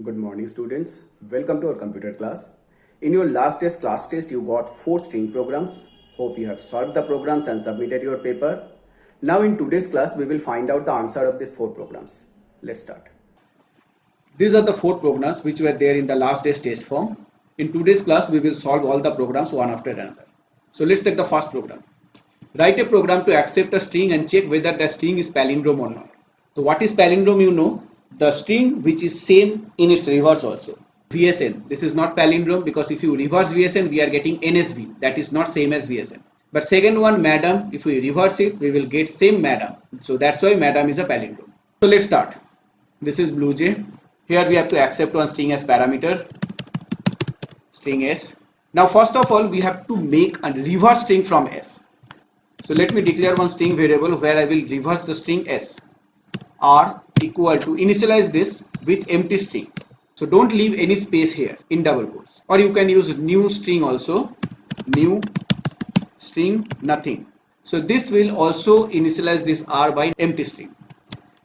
Good morning, students. Welcome to our computer class. In your last day's class test, you got 4 string programs. Hope you have solved the programs and submitted your paper. Now in today's class, we will find out the answer of these 4 programs. Let's start. These are the 4 programs which were there in the last day's test form. In today's class, we will solve all the programs one after another. So let's take the first program. Write a program to accept a string and check whether the string is palindrome or not. So what is palindrome? You know, the string which is same in its reverse also. VSN, this is not palindrome because if you reverse VSN, we are getting NSV. That is not same as VSN. But second one, madam, if we reverse it, we will get same madam. So that's why madam is a palindrome. So let's start. This is BlueJ. Here we have to accept one string as parameter, string S. Now first of all, we have to make a reverse string from S. So let me declare one string variable where I will reverse the string S. R equal to initialize this with empty string. So don't leave any space here in double quotes. Or you can use new string also, new string nothing. So this will also initialize this R by empty string.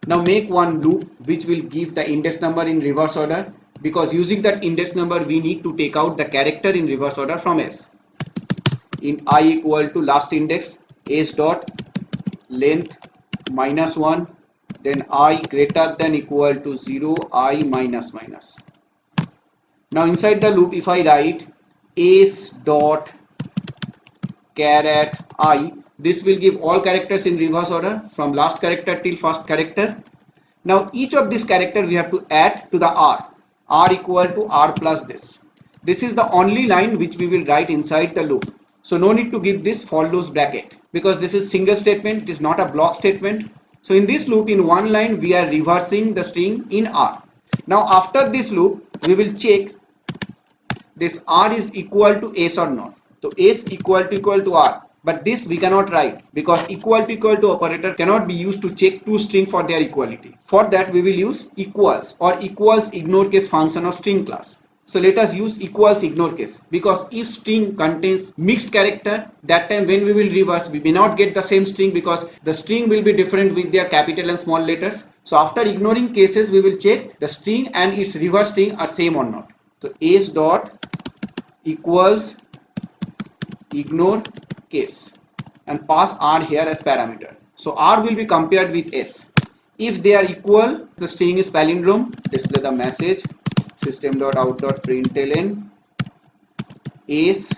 Now make one loop which will give the index number in reverse order, because using that index number we need to take out the character in reverse order from S. In I equal to last index S dot length -1, then I greater than equal to 0, I minus minus. Now inside the loop, if I write S dot char I, this will give all characters in reverse order from last character till first character. Now each of these character we have to add to the R equal to R plus this. This is the only line which we will write inside the loop. So no need to give this for loose bracket because this is single statement, it is not a block statement. So in this loop, in one line we are reversing the string in R. Now after this loop, we will check this R is equal to S or not. So S equal to R. But this we cannot write because equal to operator cannot be used to check two strings for their equality. For that we will use equals or equals ignore case function of string class. So let us use equals ignore case, because if string contains mixed character, that time when we will reverse we may not get the same string because the string will be different with their capital and small letters. So after ignoring cases we will check the string and its reverse string are same or not. So S dot equals ignore case and pass R here as parameter. So R will be compared with S. If they are equal, the string is palindrome. Display the message system.out.println S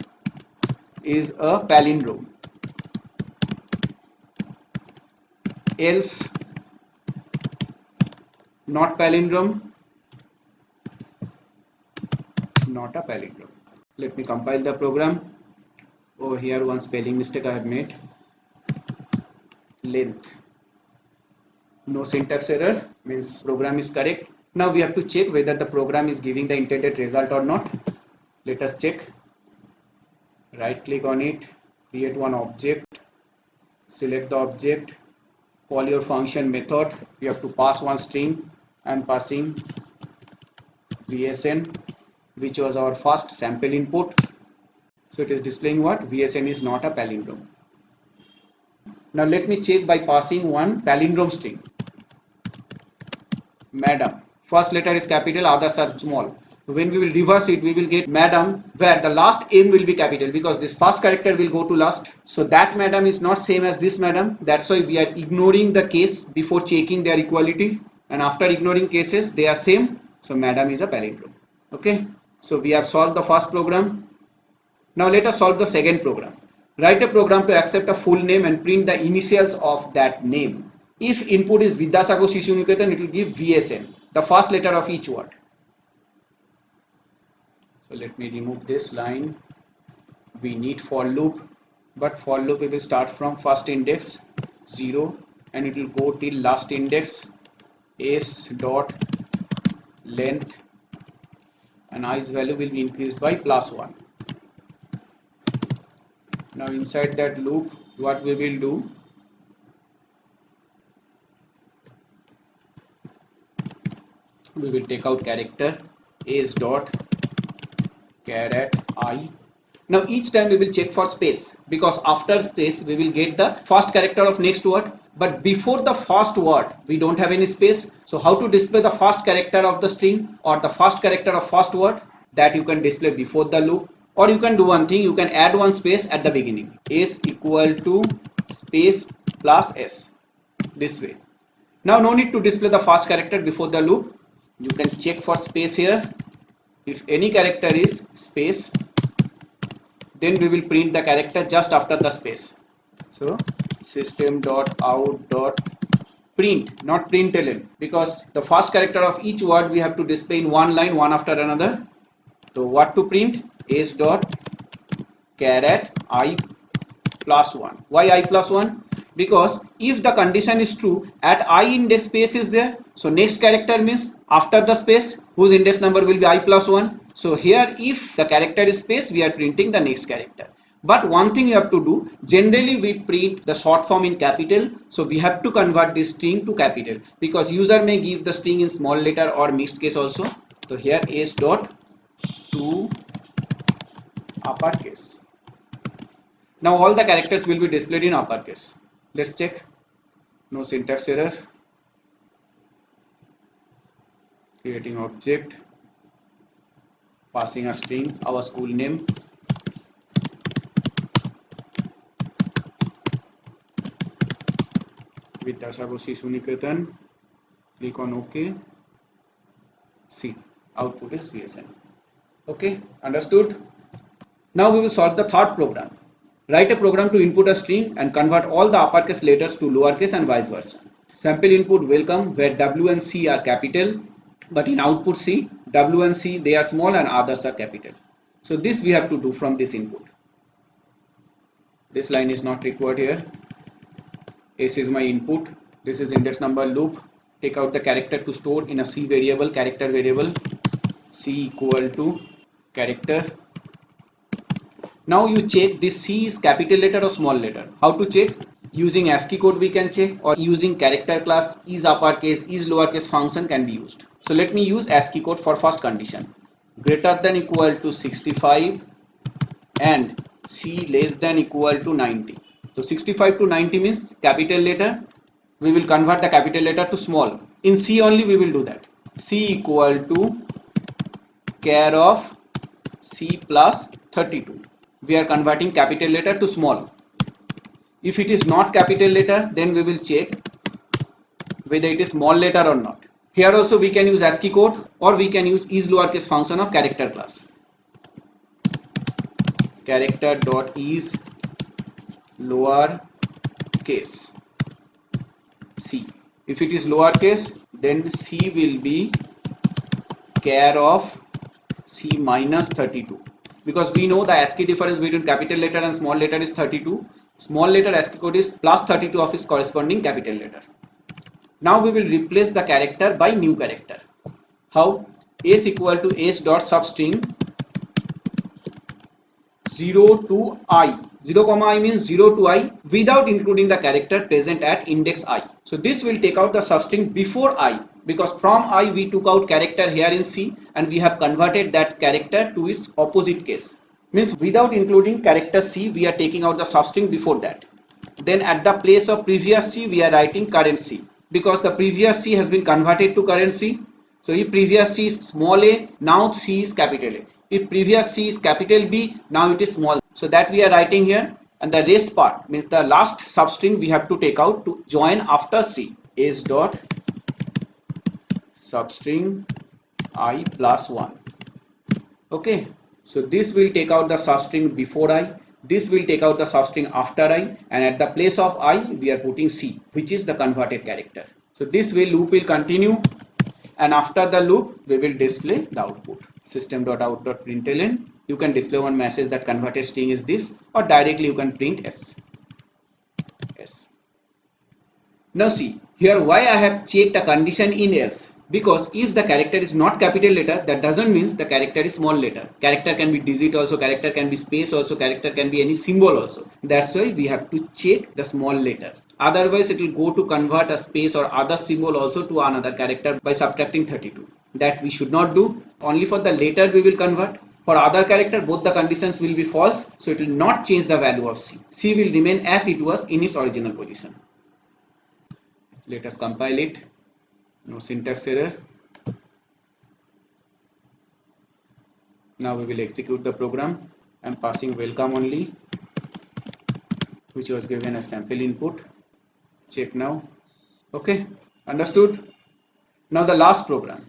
is a palindrome. Else not palindrome, not a palindrome. Let me compile the program. Over here one spelling mistake I have made. Length, no syntax error, means program is correct. Now we have to check whether the program is giving the intended result or not. Let us check. Right click on it, create one object, select the object, call your function method. You have to pass one string. I am passing VSN, which was our first sample input. So it is displaying what? VSN is not a palindrome. Now let me check by passing one palindrome string. Madam. First letter is capital, others are small. When we will reverse it, we will get madam, where the last M will be capital because this first character will go to last. So that madam is not same as this madam. That's why we are ignoring the case before checking their equality. And after ignoring cases, they are same. So madam is a palindrome. Okay. So we have solved the first program. Now let us solve the second program. Write a program to accept a full name and print the initials of that name. If input is Vidyasagar Shishu Niketan, it will give VSN, the first letter of each word. So let me remove this line. We need for loop, but for loop we will start from first index 0 and it will go till last index S dot length, and i's value will be increased by +1. Now inside that loop, what we will do, we will take out character S dot char I. Now each time we will check for space because after space we will get the first character of next word. but before the first word we don't have any space. So how to display the first character of the string or the first character of first word? That you can display before the loop, or you can do one thing, you can add one space at the beginning, s equal to space plus s, this way. Now no need to display the first character before the loop. You can check for space here. If any character is space, then we will print the character just after the space. So system.out.print, not println, because the first character of each word we have to display in one line, one after another. So what to print? S dot char at I plus 1. Why I plus 1? Because if the condition is true, at I index space is there, so next character means after the space whose index number will be I plus 1. So here if the character is space, we are printing the next character. But one thing you have to do, generally we print the short form in capital, so we have to convert this string to capital, because user may give the string in small letter or mixed case also. So here s dot to uppercase. Now all the characters will be displayed in uppercase. Let's check. No syntax error. Creating object, passing a string, our school name. Vidyasagar Shishu Niketan. Click on OK. See, output is VSN. Okay, understood? Now we will solve the third program. Write a program to input a string and convert all the uppercase letters to lowercase and vice versa. Sample input welcome, where W and C are capital, but in output C, W and C they are small and others are capital. So this we have to do from this input. This line is not required here. S is my input. This is index number loop. Take out the character to store in a C variable, character variable. C equal to character. Now you check this C is capital letter or small letter. How to check? Using ASCII code we can check, or using character class is uppercase, is lowercase function can be used. So let me use ASCII code for first condition. Greater than equal to 65 and C less than equal to 90. So 65 to 90 means capital letter. We will convert the capital letter to small. In C only we will do that. C equal to char of C plus 32. We are converting capital letter to small. If it is not capital letter, then we will check whether it is small letter or not. Here also we can use ASCII code, or we can use is lowercase function of character class. Character dot is lowercase C. If it is lowercase, then C will be char of C minus 32. Because we know the ASCII difference between capital letter and small letter is 32. Small letter ASCII code is plus 32 of its corresponding capital letter. Now we will replace the character by new character. How? S equal to s dot substring 0 to I. 0 comma I means 0 to I without including the character present at index I. So this will take out the substring before I, because from I we took out character here in C and we have converted that character to its opposite case. Means without including character C we are taking out the substring before that. Then at the place of previous C we are writing current C, because the previous C has been converted to current C. So if previous C is small a, now C is capital A. If previous C is capital B, now it is small. So that we are writing here, and the rest part means the last substring we have to take out to join after C. S dot substring I plus 1. Okay, so this will take out the substring before I, this will take out the substring after I, and at the place of I we are putting C, which is the converted character. So this way loop will continue, and after the loop we will display the output. System.out.println. You can display one message that converted string is this, or directly you can print S. Now see here why I have checked a condition in else. Because if the character is not capital letter, that doesn't mean the character is small letter. Character can be digit also, character can be space also, character can be any symbol also. That's why we have to check the small letter. Otherwise it will go to convert a space or other symbol also to another character by subtracting 32. That we should not do. Only for the letter we will convert. For other character both the conditions will be false, so it will not change the value of C. C will remain as it was in its original position. Let us compile it. No syntax error. Now we will execute the program. I'm passing welcome only, which was given as sample input. Check now. Okay, understood? Now the last program.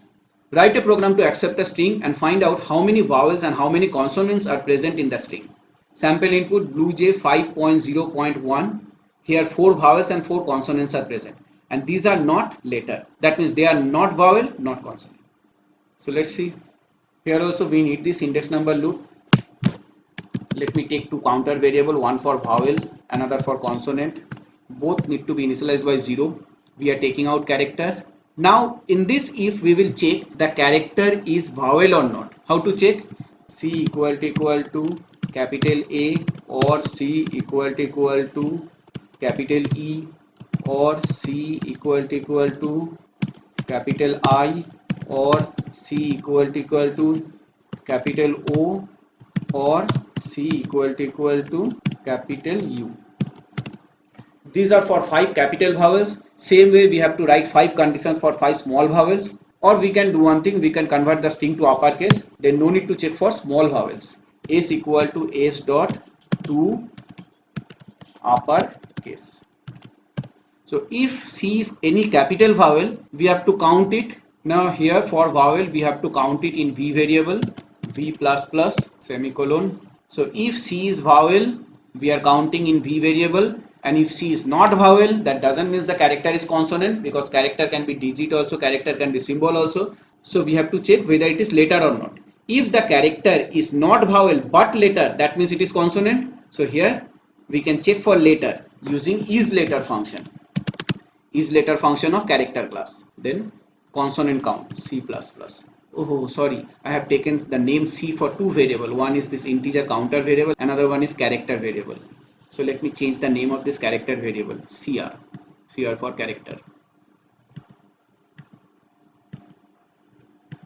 Write a program to accept a string and find out how many vowels and how many consonants are present in the string. Sample input BlueJ 5.0.1. Here 4 vowels and 4 consonants are present. And these are not letter. That means they are not vowel, not consonant. So let's see. Here also we need this index number loop. Let me take 2 counter variable, one for vowel, another for consonant. Both need to be initialized by 0. We are taking out character. Now in this if we will check the character is vowel or not. How to check? C equal to capital A or C equal to capital E or C equal to capital I or C equal to capital O or C equal to capital U. These are for 5 capital vowels. Same way we have to write 5 conditions for 5 small vowels. Or we can do one thing, we can convert the string to uppercase. Then no need to check for small vowels. S equal to S dot to uppercase. So if C is any capital vowel, we have to count it. Now here for vowel we have to count it in V variable, V plus plus semicolon. So if C is vowel, we are counting in V variable, and if C is not vowel, that doesn't mean the character is consonant, because character can be digit also, character can be symbol also. So we have to check whether it is letter or not. If the character is not vowel but letter, that means it is consonant. So here we can check for letter using isLetter function. IsLetter function of character class. Then consonant count C++. Oh sorry, I have taken the name C for 2 variable. One is this integer counter variable, another one is character variable. So let me change the name of this character variable, CR for character.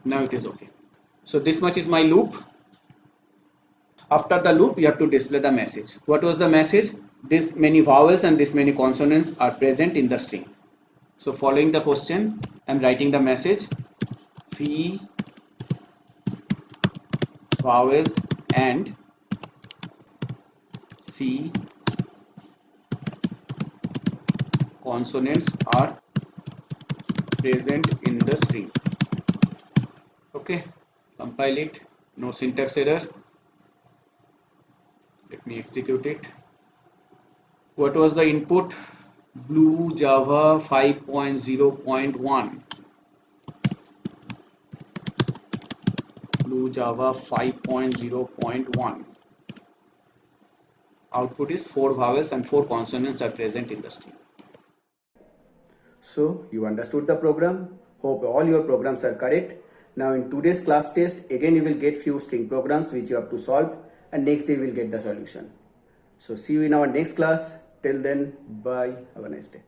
Now it is okay. So this much is my loop. After the loop, you have to display the message. What was the message? This many vowels and this many consonants are present in the string. So following the question, I am writing the message: V vowels and C consonants are present in the string. Okay, compile it. No syntax error. Let me execute it. What was the input? Blue Java 5.0.1. Blue Java 5.0.1. Output is 4 vowels and 4 consonants are present in the string. So you understood the program. Hope all your programs are correct. Now in today's class test, again you will get few string programs which you have to solve, and next day you will get the solution. So see you in our next class. Till then, bye. Have a nice day.